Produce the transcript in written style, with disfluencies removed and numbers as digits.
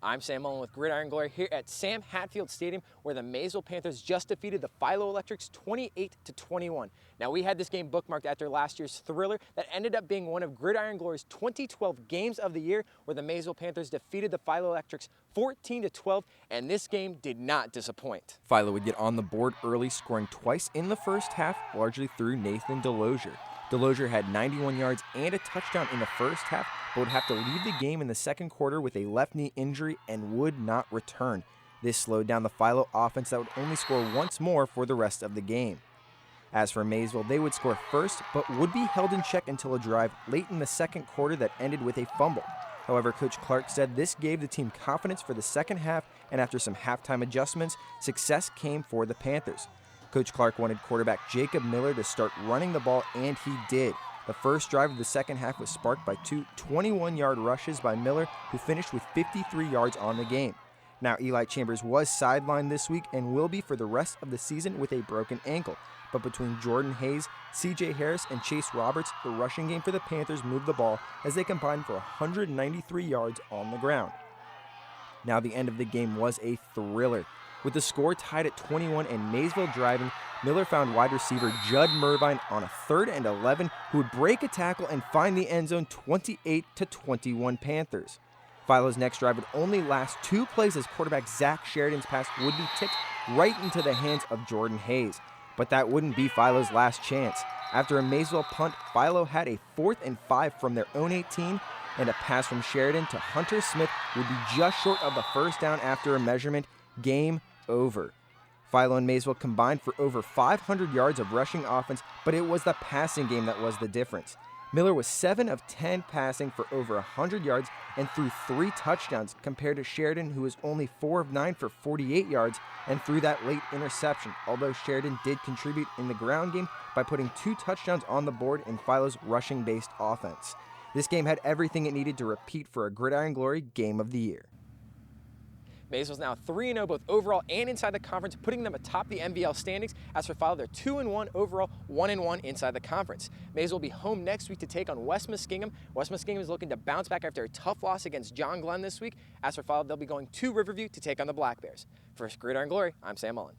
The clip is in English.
I'm Sam Mullen with Gridiron Glory here at Sam Hattfield Stadium, where the Maysville Panthers just defeated the Philo Electrics 28-21. Now, we had this game bookmarked after last year's thriller that ended up being one of Gridiron Glory's 2012 games of the year, where the Maysville Panthers defeated the Philo Electrics 14-12, and this game did not disappoint. Philo would get on the board early, scoring twice in the first half, largely through Nathan Delosier. Delosier had 91 yards and a touchdown in the first half, but would have to leave the game in the second quarter with a left knee injury and would not return. This slowed down the Philo offense that would only score once more for the rest of the game. As for Maysville, they would score first, but would be held in check until a drive late in the second quarter that ended with a fumble. However, Coach Clark said this gave the team confidence for the second half, and after some halftime adjustments, success came for the Panthers. Coach Clark wanted quarterback Jacob Miller to start running the ball, and he did. The first drive of the second half was sparked by two 21-yard rushes by Miller, who finished with 53 yards on the game. Now, Eli Chambers was sidelined this week and will be for the rest of the season with a broken ankle. But between Jordan Hayes, C.J. Harris, and Chase Roberts, the rushing game for the Panthers moved the ball as they combined for 193 yards on the ground. Now, the end of the game was a thriller. With the score tied at 21 and Maysville driving, Miller found wide receiver Judd Mervine on a 3rd and 11, who would break a tackle and find the end zone 28-21 Panthers. Philo's next drive would only last 2 plays as quarterback Zach Sheridan's pass would be tipped right into the hands of Jordan Hayes. But that wouldn't be Philo's last chance. After a Maysville punt, Philo had a 4th and 5 from their own 18, and a pass from Sheridan to Hunter Smith would be just short of the first down after a measurement. Game over. Philo and Maysville combined for over 500 yards of rushing offense, but it was the passing game that was the difference. Miller was 7 of 10 passing for over 100 yards and threw 3 touchdowns, compared to Sheridan, who was only 4 of 9 for 48 yards and threw that late interception, although Sheridan did contribute in the ground game by putting 2 touchdowns on the board in Philo's rushing-based offense. This game had everything it needed to repeat for a Gridiron Glory Game of the Year. Maysville's now 3-0 both overall and inside the conference, putting them atop the MVL standings. As for Philo, they're 2-1 overall, 1-1 inside the conference. Maysville will be home next week to take on West Muskingum. West Muskingum is looking to bounce back after a tough loss against John Glenn this week. As for Philo, they'll be going to Riverview to take on the Black Bears. For Gridiron Glory, I'm Sam Mullen.